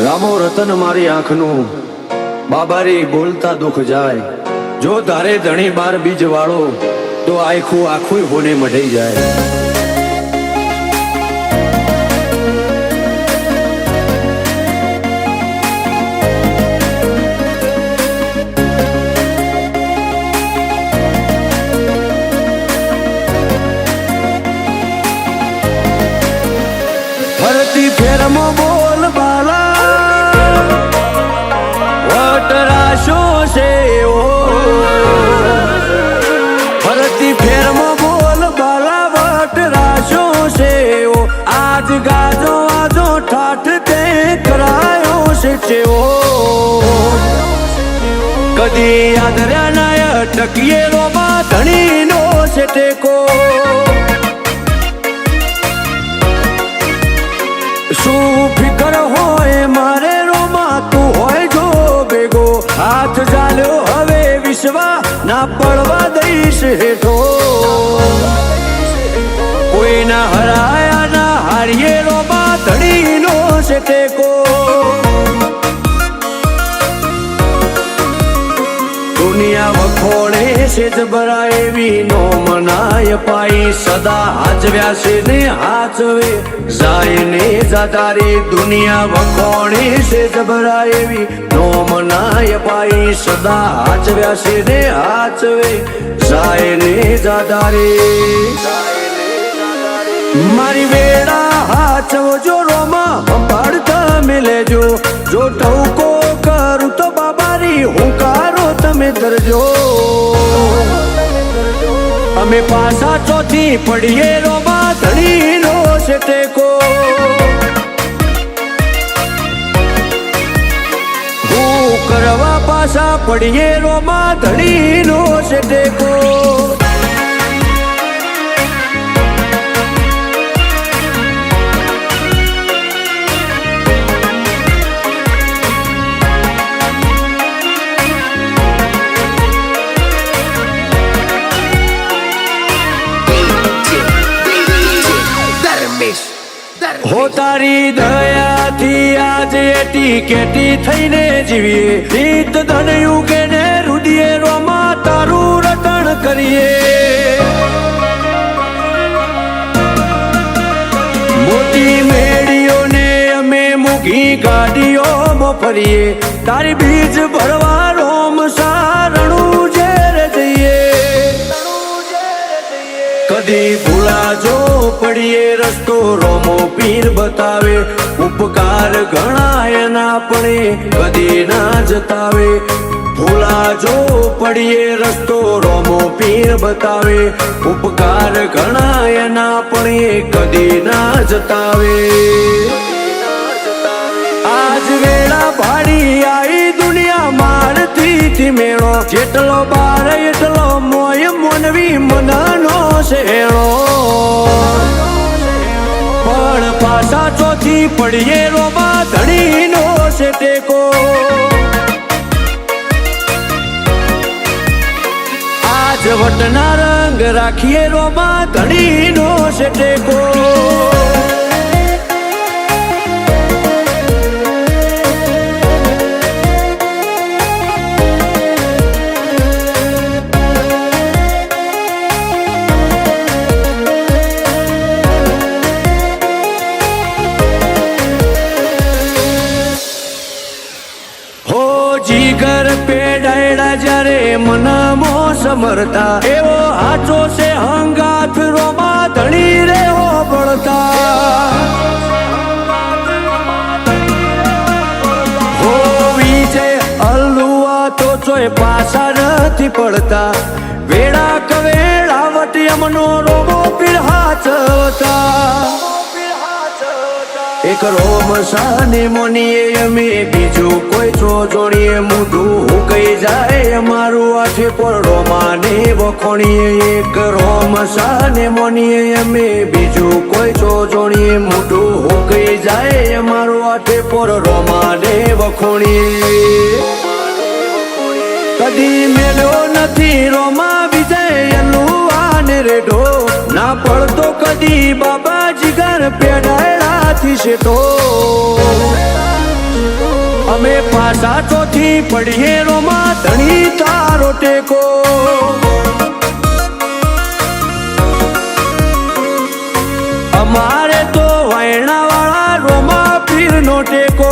રામો રતન મારી આંખનું બાબારી બોલતા દુખ જાય, જો તારે ધણી બાર બીજ વાળો તો આખું આખું હોને મઢી જાય। ફરતી ફેરમાં બોલ બાલા વટરાશો છે ઓ, ફરતી ફેરમાં બોલ બાલા વટરાશો છે ઓ, આજ ગાજો આજો ઠાઠ તે કરાયો છે ચેવો, કદી આદર્યા નાય ટકીએ રોમાં ધણીનો છે ટેકો। શું ફિકર હોય મારે રોમાં તું હોય જો ભેગો, હાથ ચાલ્યો હવે વિશ્વા ના પડવા દઈશ હેઠો, કોઈના હરાયા ના હારીએ રોમાં ધડીનો છે ટેકો। દુનિયા વખોડે છે જબરા એવી નો મનાય પાઈ, સદા હાચવ્યા છે ને હાચવે જાય ને જાતારી, દુનિયા વખોડે છે જબરા એવી નો મનાય પાઈ, સદા હાચવ્યા છે ને હાચવે જાય ને જાતારી। મારી વેળા હાચવજો રોમાં સંભાળતા મેલેજો, જો ટવકો કરું તો બાબારી હુંકારો તમે ધરજો, અમે પાછા ચોથી પડીએ રોમાં ધણીનો છે ટેકો, હું કરવા પાછા પડીએ રોમાં ધણીનો છે ટેકો। હો તારી દયાથી આજ એટી કેટી થઈને જીવીએ, રીત ધન યુગે ને રુદિએ રોમાં તારું રટણ કરીએ, મોટી મેળીઓને અમે મૂકી ગાડીઓમાં ફરીએ, તારી બીજ ભરવા રોમ સારણું ઝેર જઈએ, કદી ભૂલાજો પડીએ રસ્તો રોમો પીર બતાવે, ઉપકાર ઘણા એના પડે કદી ના જતાવે, ભૂલાજો પડીએ રસ્તો રોમો પીર બતાવે, ઉપકાર ઘણા એના પડે કદી ના જતાવે। આજ વેળા ભાડી આઈ દુનિયા મારથી મેળો, જેટલો બાર એટલો મોય મોનવી મનનો શેળો, પણ પાછા ચોથી પડીએ રોમાં ધણીનો છે ટેકો, આજ વટના રંગ રાખીએ રોમાં ધણીનો છે ટેકો। જીગર પેડાયડા જ્યારે મનમો સમરતા, એવો હાચો છે હંગાથ રોમાં ધણી રે હો પડતા, હો વિજય અલ્લુઆ તો ચોય પાછા નથી પડતા, વેળા કવેળા વટી અમનો રોમો પીર હાચવતા, એક રોમ સાને મોનીએ અમે બીજું કોઈ છો જોડીએ, મોઢું હુકાઈ જાય અમારું આઠે પર રોમાને વખોણીએ, એક રોમ સાને મોનીએ અમે બીજું કોઈ છો જોડીએ, મોઢું હુકાઈ જાય અમારું આઠે પર રોમાને વખોણીએ, કદી મેલ્યો નથી રોમા વિજય અલ્લુઆને રેઢો, ના પડતો કદી બાબા જીગર પેડાયડાથી શેઠો, અમે પાછા ચોથી પડીએ રોમાં ધણી તારો ટેકો અમારે તો વાયણા વાળા રોમા પીર નો ટેકો